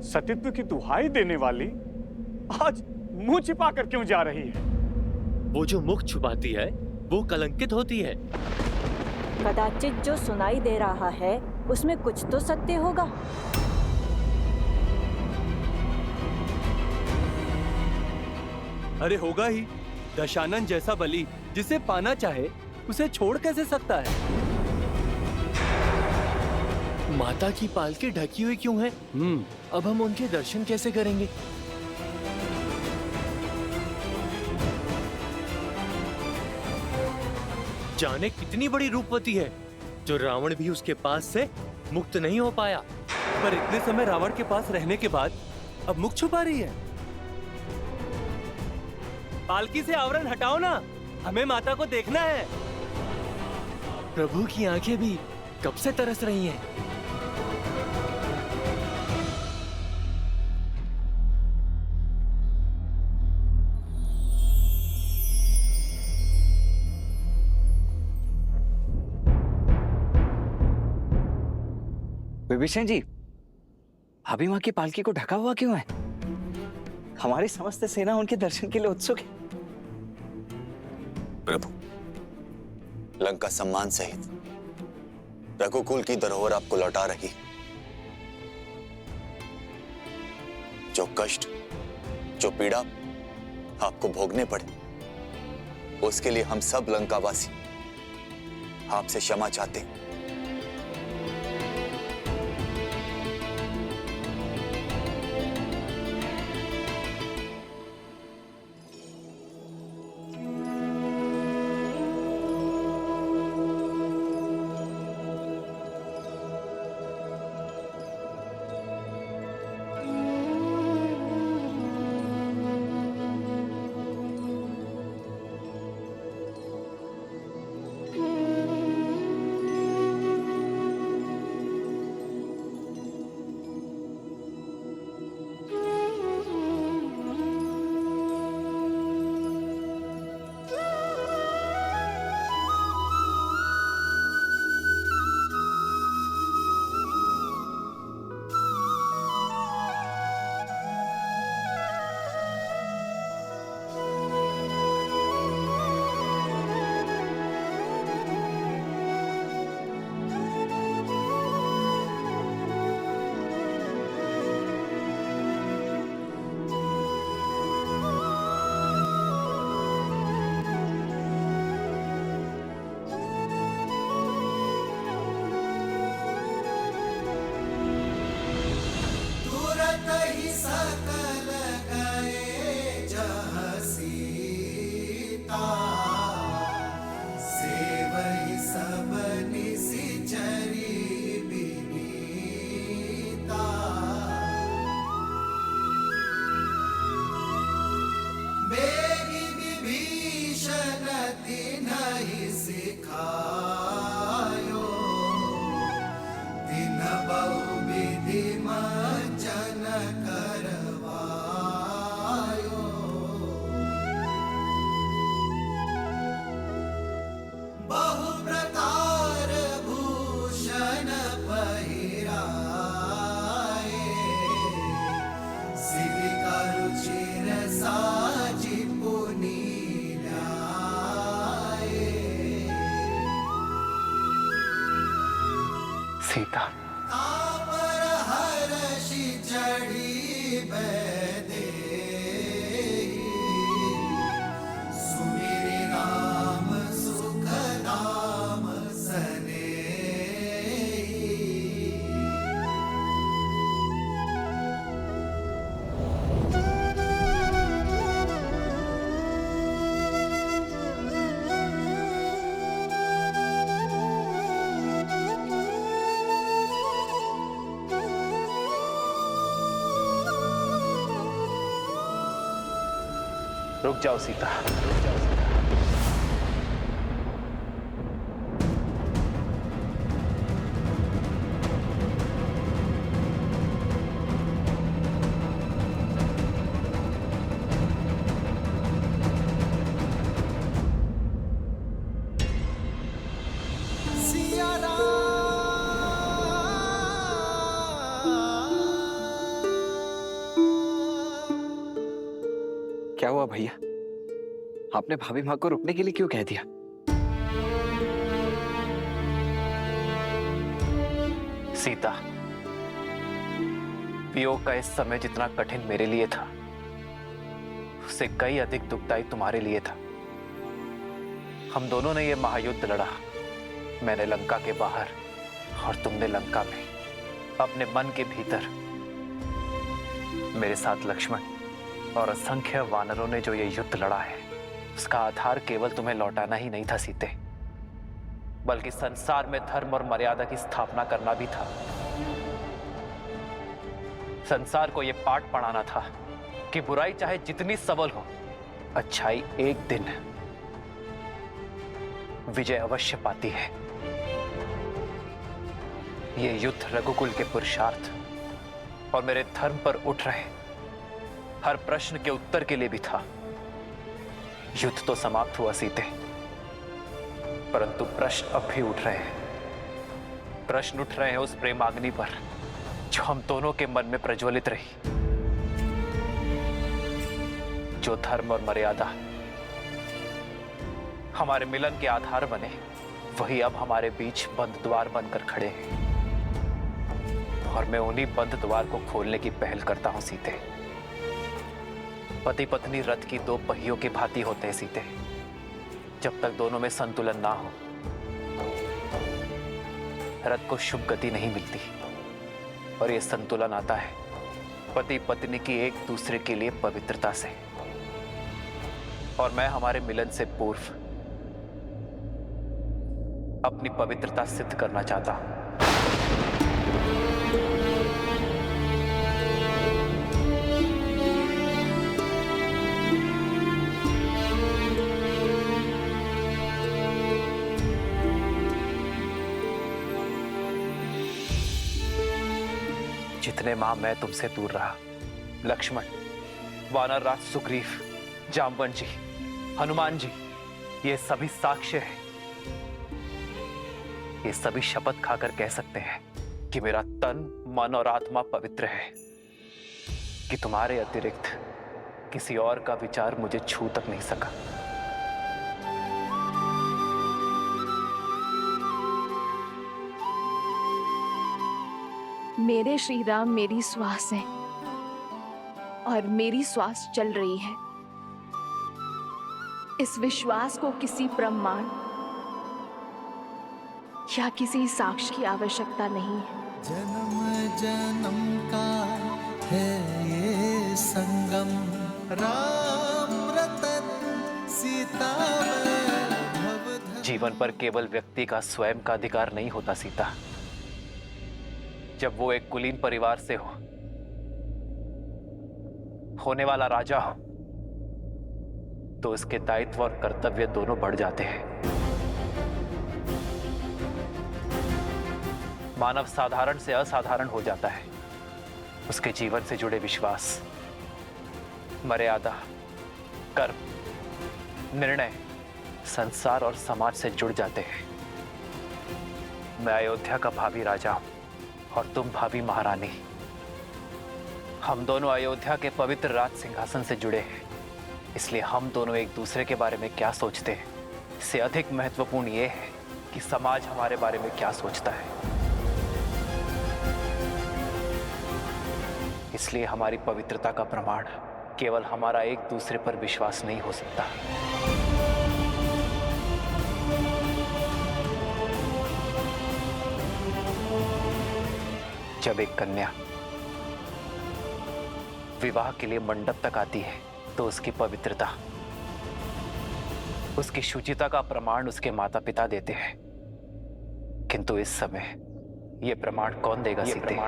सतीत्व की दुहाई देने वाली आज मुंह छिपा कर क्यों जा रही है? वो जो मुख छुपाती है वो कलंकित होती है। कदाचित जो सुनाई दे रहा है उसमें कुछ तो सत्य होगा। अरे होगा ही। दशानन जैसा बलि जिसे पाना चाहे उसे छोड़ कैसे सकता है? माता की पालकी ढकी हुई क्यों है? अब हम उनके दर्शन कैसे करेंगे? जाने कितनी बड़ी रूपवती है जो रावण भी उसके पास से मुक्त नहीं हो पाया। पर इतने समय रावण के पास रहने के बाद अब मुख छुपा रही है। पालकी से आवरण हटाओ ना, हमें माता को देखना है। प्रभु की आंखें भी कब से तरस रही हैं। विभीषण जी, अभी मां की पालकी को ढका हुआ क्यों है? हमारी समस्त सेना उनके दर्शन के लिए उत्सुक है। प्रभु, लंका सम्मान सहित रघुकुल की धरोहर आपको लौटा रही। जो कष्ट, जो पीड़ा आपको भोगने पड़े, उसके लिए हम सब लंकावासी आपसे क्षमा चाहते हैं। सीता, रुक जाओ सीता। क्या हुआ भैया? आपने भाभी माँ को रुकने के लिए क्यों कह दिया? सीता, वियोग का इस समय जितना कठिन मेरे लिए था, उससे कई अधिक दुखदायी तुम्हारे लिए था। हम दोनों ने यह महायुद्ध लड़ा, मैंने लंका के बाहर और तुमने लंका में, अपने मन के भीतर। मेरे साथ लक्ष्मण और असंख्य वानरों ने जो ये युद्ध लड़ा है, उसका आधार केवल तुम्हें लौटाना ही नहीं था सीते, बल्कि संसार में धर्म और मर्यादा की स्थापना करना भी था। संसार को यह पाठ पढ़ाना था कि बुराई चाहे जितनी सबल हो, अच्छाई एक दिन विजय अवश्य पाती है। यह युद्ध रघुकुल के पुरुषार्थ और मेरे धर्म पर उठ रहे हर प्रश्न के उत्तर के लिए भी था। युद्ध तो समाप्त हुआ सीते, परंतु प्रश्न अब भी उठ रहे हैं। प्रश्न उठ रहे हैं उस प्रेमाग्नि पर जो हम दोनों के मन में प्रज्वलित रही। जो धर्म और मर्यादा हमारे मिलन के आधार बने, वही अब हमारे बीच बंद द्वार बनकर खड़े हैं, और मैं उन्हीं बंद द्वार को खोलने की पहल करता हूं सीते। पति पत्नी रथ की दो पहियों के भांति होते हैं सीते। जब तक दोनों में संतुलन ना हो, रथ को शुभ गति नहीं मिलती। और यह संतुलन आता है पति पत्नी की एक दूसरे के लिए पवित्रता से। और मैं हमारे मिलन से पूर्व अपनी पवित्रता सिद्ध करना चाहता हूं। जितने माह मैं तुमसे दूर रहा, लक्ष्मण, वानर राज सुग्रीव, जामवन जी, हनुमान जी, ये सभी साक्ष्य हैं। ये सभी शपथ खाकर कह सकते हैं कि मेरा तन, मन और आत्मा पवित्र है, कि तुम्हारे अतिरिक्त किसी और का विचार मुझे छू तक नहीं सका। मेरे श्री राम मेरी श्वास है और मेरी श्वास चल रही है। इस विश्वास को किसी प्रमाण या किसी साक्ष्य की आवश्यकता नहीं है। जन्म जन्म का है ये संगम, राम रतन सीता वैभव। जीवन पर केवल व्यक्ति का स्वयं का अधिकार नहीं होता सीता। जब वो एक कुलीन परिवार से होने वाला राजा हो, तो उसके दायित्व और कर्तव्य दोनों बढ़ जाते हैं। मानव साधारण से असाधारण हो जाता है। उसके जीवन से जुड़े विश्वास, मर्यादा, कर्म, निर्णय संसार और समाज से जुड़ जाते हैं। मैं अयोध्या का भावी राजा हूं और तुम भावी महारानी। हम दोनों अयोध्या के पवित्र राज सिंहासन से जुड़े हैं, इसलिए हम दोनों एक दूसरे के बारे में क्या सोचते हैं, इससे अधिक महत्वपूर्ण यह है कि समाज हमारे बारे में क्या सोचता है। इसलिए हमारी पवित्रता का प्रमाण केवल हमारा एक दूसरे पर विश्वास नहीं हो सकता। जब एक कन्या विवाह के लिए मंडप तक आती है, तो उसकी पवित्रता, उसकी शुचिता का प्रमाण उसके माता पिता देते हैं। किंतु इस समय यह प्रमाण कौन देगा सीते?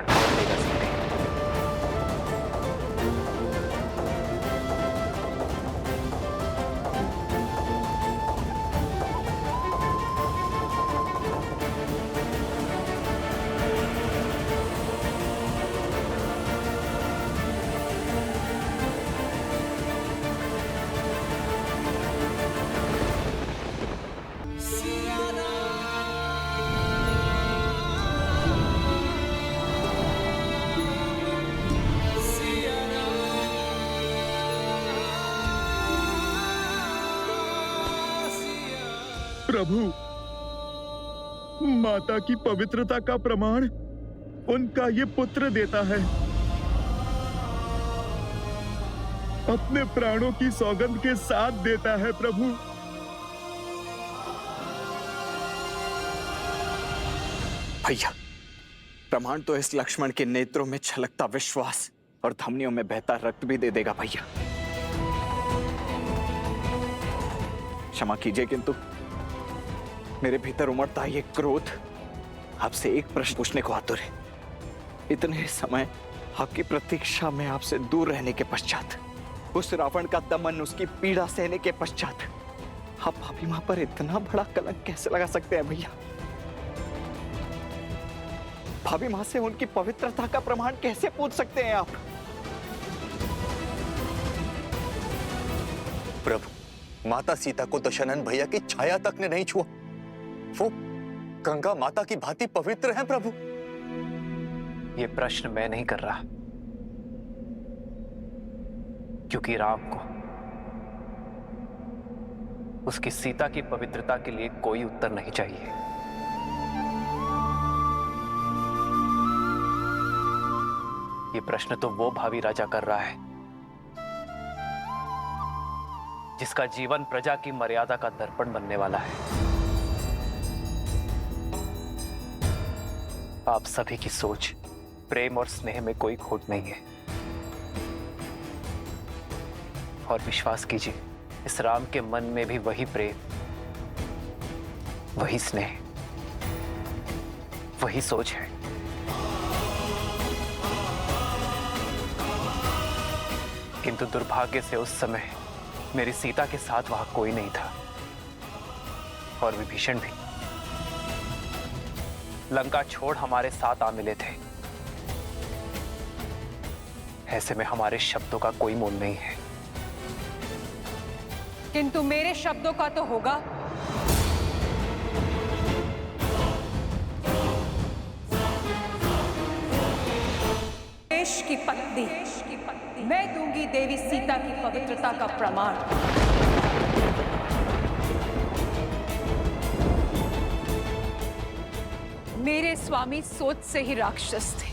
प्रभु, माता की पवित्रता का प्रमाण उनका ये पुत्र देता है। अपने प्राणों की सौगंध के साथ देता है प्रभु। भैया, प्रमाण तो इस लक्ष्मण के नेत्रों में छलकता विश्वास और धमनियों में बहता रक्त भी दे देगा भैया। क्षमा कीजिए, किंतु मेरे भीतर उमड़ता ये क्रोध आपसे एक प्रश्न पूछने को आतुर है। इतने समय आपकी प्रतीक्षा में आपसे दूर रहने के पश्चात, उस रावण का दमन, उसकी पीड़ा सहने के पश्चात, आप भाभी मां पर इतना बड़ा कलंक कैसे लगा सकते हैं भैया? भाभी मां से उनकी पवित्रता का प्रमाण कैसे पूछ सकते हैं आप? प्रभु, माता सीता को दशानन भैया की छाया तक ने नहीं छुआ। वो गंगा माता की भांति पवित्र हैं प्रभु। ये प्रश्न मैं नहीं कर रहा, क्योंकि राम को उसकी सीता की पवित्रता के लिए कोई उत्तर नहीं चाहिए। ये प्रश्न तो वो भावी राजा कर रहा है जिसका जीवन प्रजा की मर्यादा का दर्पण बनने वाला है। आप सभी की सोच, प्रेम और स्नेह में कोई खोट नहीं है। और विश्वास कीजिए, इस राम के मन में भी वही प्रेम, वही स्नेह, वही सोच है। किंतु दुर्भाग्य से उस समय मेरी सीता के साथ वहां कोई नहीं था, और विभीषण भी लंका छोड़ हमारे साथ आ मिले थे। ऐसे में हमारे शब्दों का कोई मोल नहीं है। किंतु मेरे शब्दों का तो होगा। देश की पत्नी मैं दूंगी देवी सीता की पवित्रता का प्रमाण। मेरे स्वामी सोच से ही राक्षस थे।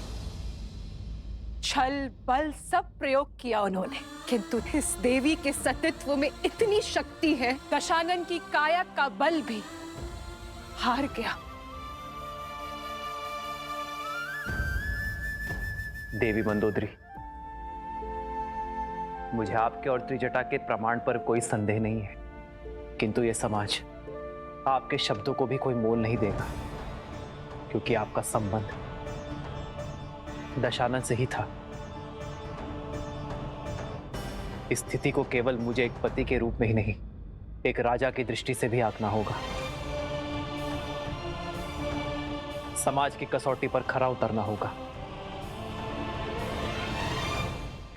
छल बल सब प्रयोग किया उन्होंने, किंतु इस देवी के सतीत्व में इतनी शक्ति है, दशानन की काया का बल भी हार गया। देवी मंदोदरी, मुझे आपके और त्रिजटा के प्रमाण पर कोई संदेह नहीं है, किंतु यह समाज आपके शब्दों को भी कोई मोल नहीं देगा, क्योंकि आपका संबंध दशानन से ही था। इस स्थिति को केवल मुझे एक पति के रूप में ही नहीं, एक राजा की दृष्टि से भी आंकना होगा। समाज की कसौटी पर खरा उतरना होगा।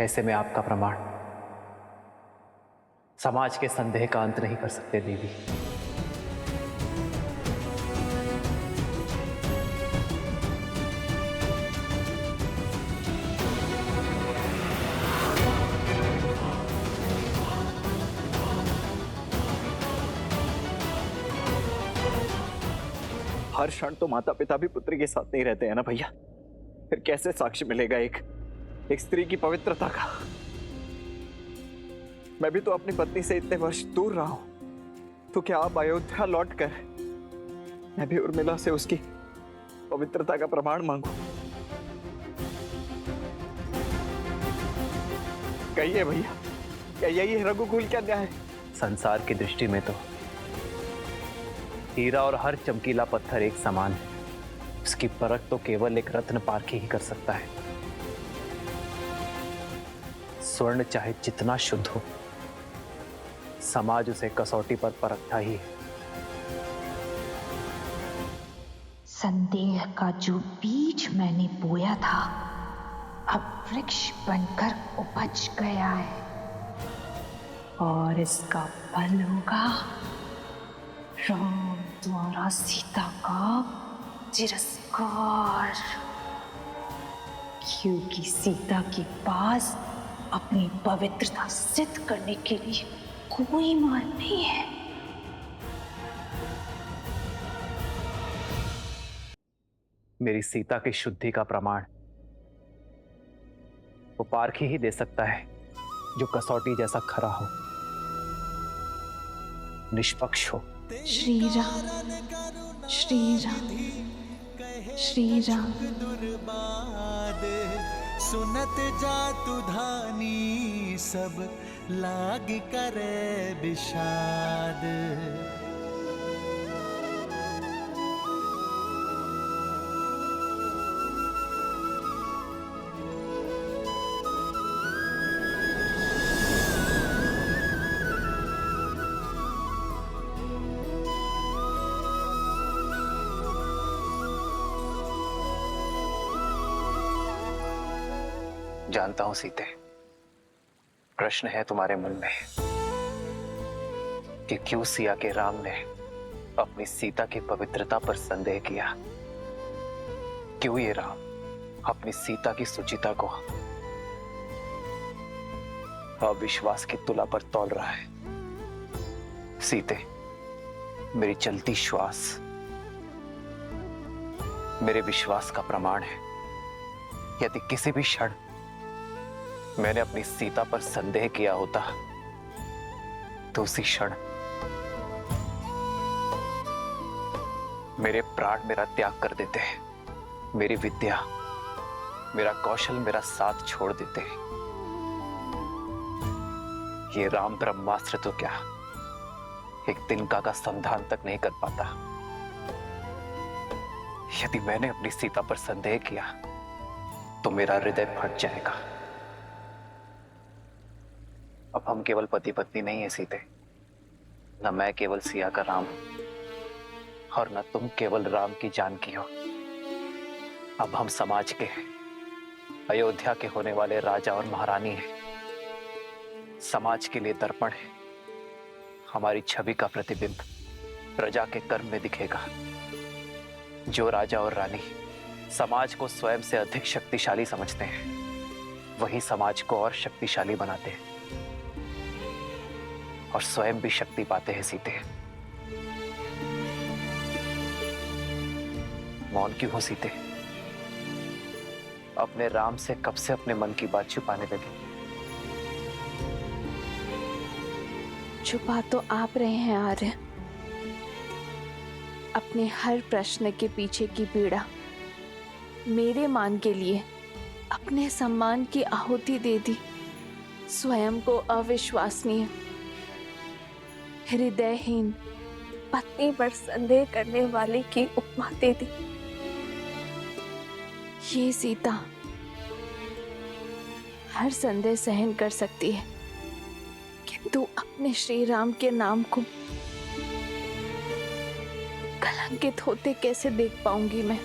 ऐसे में आपका प्रमाण समाज के संदेह का अंत नहीं कर सकते देवी। हर क्षण तो माता पिता भी पुत्र के साथ नहीं रहते हैं ना भैया। फिर कैसे साक्ष्य मिलेगा एक स्त्री की पवित्रता का? मैं भी तो अपनी पत्नी से इतने वर्ष दूर रहा हूं, तो क्या आप अयोध्या लौटकर मैं भी उर्मिला से उसकी पवित्रता का प्रमाण मांगू? कहिए भैया, क्या यही है रघुकुल का न्याय? संसार की दृष्टि में तो हीरा और हर चमकीला पत्थर एक समान है। उसकी परख तो केवल एक रत्न पारखी ही कर सकता है। स्वर्ण चाहे जितना शुद्ध हो, समाज उसे कसौटी पर परखता ही है। संदेह का जो बीज मैंने बोया था, अब वृक्ष बनकर उपज गया है, और इसका फल होगा राम द्वारा सीता का तिरस्कार, क्योंकि सीता के पास अपनी पवित्रता सिद्ध करने के लिए कोई मार्ग नहीं है। मेरी सीता की शुद्धि का प्रमाण वो पारखी ही दे सकता है, जो कसौटी जैसा खरा हो, निष्पक्ष हो। श्री राम, श्री राम, श्री राम। सुनत जातु धानी सब लाग करे विषाद। जानता हूं सीते, प्रश्न है तुम्हारे मन में कि क्यों सिया के राम ने अपनी सीता की पवित्रता पर संदेह किया। क्यों ये राम अपनी सीता की सुचिता को अविश्वास की तुला पर तौल रहा है। सीते, मेरी चलती श्वास मेरे विश्वास का प्रमाण है। यदि किसी भी क्षण मैंने अपनी सीता पर संदेह किया होता तो उसी क्षण मेरे प्राण मेरा त्याग कर देते हैं, मेरी विद्या, मेरा कौशल, मेरा साथ छोड़ देते हैं। ये राम ब्रह्मास्त्र तो क्या एक तिनका का संधान तक नहीं कर पाता। यदि मैंने अपनी सीता पर संदेह किया तो मेरा हृदय फट जाएगा। अब हम केवल पति पत्नी नहीं है सीते, न मैं केवल सिया का राम और न तुम केवल राम की जानकी हो। अब हम समाज के हैं, अयोध्या के होने वाले राजा और महारानी हैं। समाज के लिए दर्पण है, हमारी छवि का प्रतिबिंब प्रजा के कर्म में दिखेगा। जो राजा और रानी समाज को स्वयं से अधिक शक्तिशाली समझते हैं, वही समाज को और शक्तिशाली बनाते हैं और स्वयं भी शक्ति पाते हैं। सीते, मौन क्यों हो सीते? अपने राम से कब से अपने मन की बात छुपाने लगे? छुपा तो आप रहे हैं आर्य। अपने हर प्रश्न के पीछे की पीड़ा मेरे मान के लिए अपने सम्मान की आहुति दे दी। स्वयं को अविश्वसनीय, हृदयहीन पत्नी पर संदेह करने वाले की उपमा दे दी। ये सीता हर संदेह सहन कर सकती है, किंतु अपने श्री राम के नाम को कलंकित होते कैसे देख पाऊंगी मैं?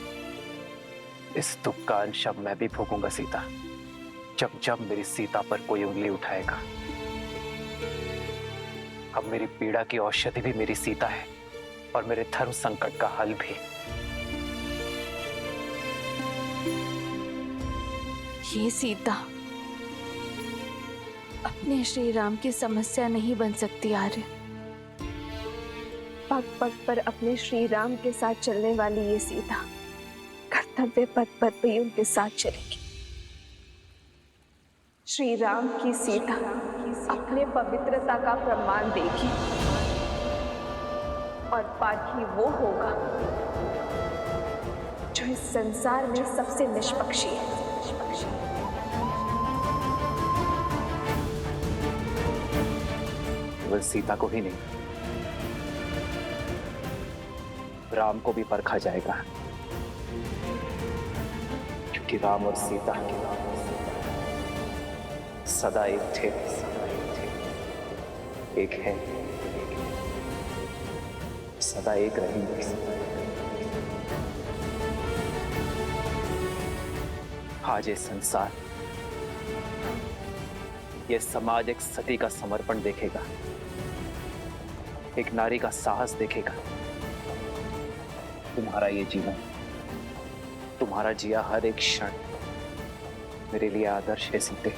इस दुख का अंश अब मैं भी भोगूंगा सीता, जब जब मेरी सीता पर कोई उंगली उठाएगा। अब मेरी पीड़ा की औषधि भी मेरी सीता है और मेरे धर्म संकट का हल भी। ये सीता अपने श्री राम की समस्या नहीं बन सकती आर्य। पग पग पर अपने श्री राम के साथ चलने वाली ये सीता कर्तव्य पथ पर भी उनके साथ चलेगी। श्री राम की सीता अपने पवित्रता का प्रमाण देगी और पारखी वो होगा जो इस संसार में सबसे निष्पक्षी है। केवल सीता को ही नहीं, राम को भी परखा जाएगा, क्योंकि राम और सीता सदा एक थे, एक है, सदा एक रहेंगे। आज ये संसार, ये समाज एक सती का समर्पण देखेगा, एक नारी का साहस देखेगा। तुम्हारा ये जीवन, तुम्हारा जिया हर एक क्षण मेरे लिए आदर्श है सीते।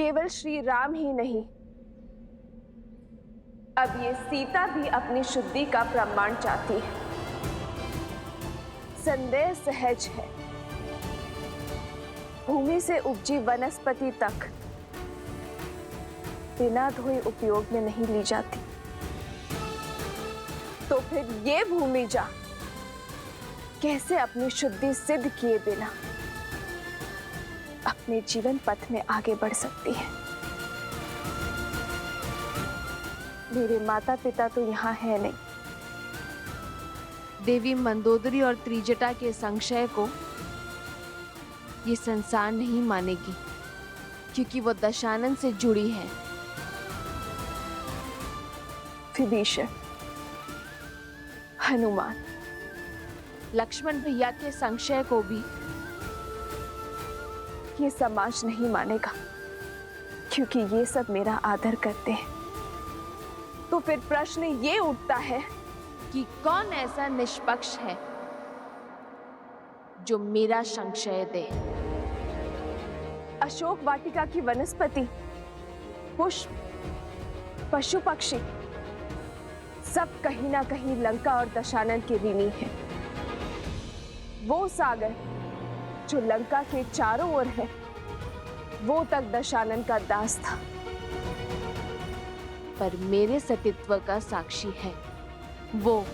केवल श्री राम ही नहीं, अब ये सीता भी अपनी शुद्धि का प्रमाण चाहती है। संदेह सहज है, भूमि से उपजी वनस्पति तक बिना धोए उपयोग में नहीं ली जाती, तो फिर ये भूमिजा कैसे अपनी शुद्धि सिद्ध किए बिना अपने जीवन पथ में आगे बढ़ सकती है? मेरे माता पिता तो यहाँ है नहीं। देवी मंदोदरी और त्रिजटा के संशय को ये संसार नहीं मानेगी, क्योंकि वो दशानन से जुड़ी है। विभीषण, हनुमान, लक्ष्मण भैया के संशय को भी ये समाज नहीं मानेगा, क्योंकि ये सब मेरा आदर करते हैं। तो फिर प्रश्न ये उठता है कि कौन ऐसा निष्पक्ष है जो मेरा संशय दे? अशोक वाटिका की वनस्पति, पुष्प, पशु पक्षी सब कहीं ना कहीं लंका और दशानन के ऋणी हैं। वो सागर जो लंका के चारों ओर है, वो तक दशानन का दास था। पर मेरे सतीत्व का साक्षी है वो,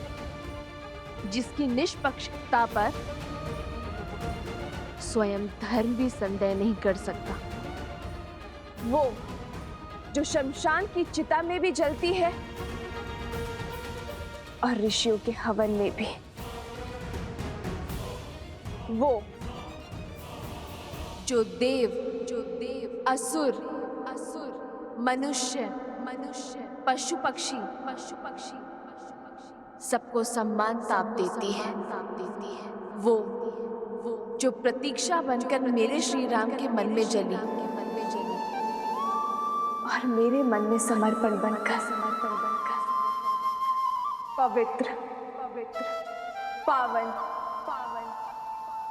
जिसकी निष्पक्षता पर स्वयं धर्म भी संदेह नहीं कर सकता। वो जो शमशान की चिता में भी जलती है और ऋषियों के हवन में भी। वो जो देव असुर मनुष्य पशु पक्षी सबको सम्मान ताप देती है। वो जो प्रतीक्षा बनकर मेरे श्री राम के मन में जली और मेरे मन में समर्पण बनकर पवित्र पावन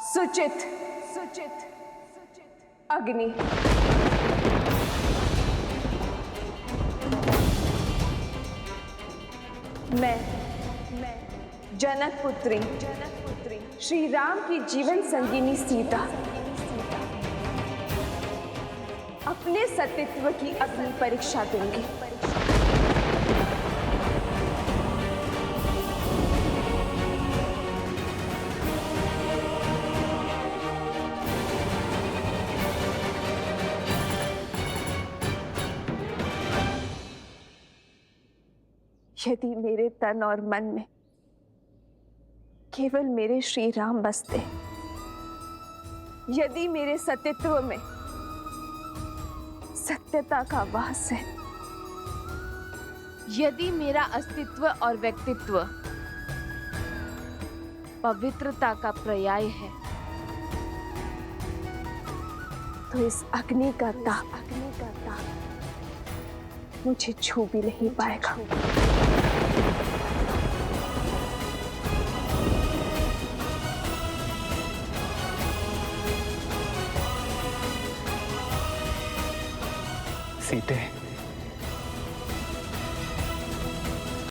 सुचित अग्नि मैं जनक पुत्री श्री राम की जीवन संगिनी सीता अपने सतीत्व की अपनी परीक्षा दूंगी। यदि मेरे तन और मन में केवल मेरे श्री राम बसते, यदि मेरे सतीत्व में सत्यता का वास है, यदि मेरा अस्तित्व और व्यक्तित्व पवित्रता का पर्याय है, तो इस अग्नि का ताप मुझे छू भी नहीं पाएगा। सीते,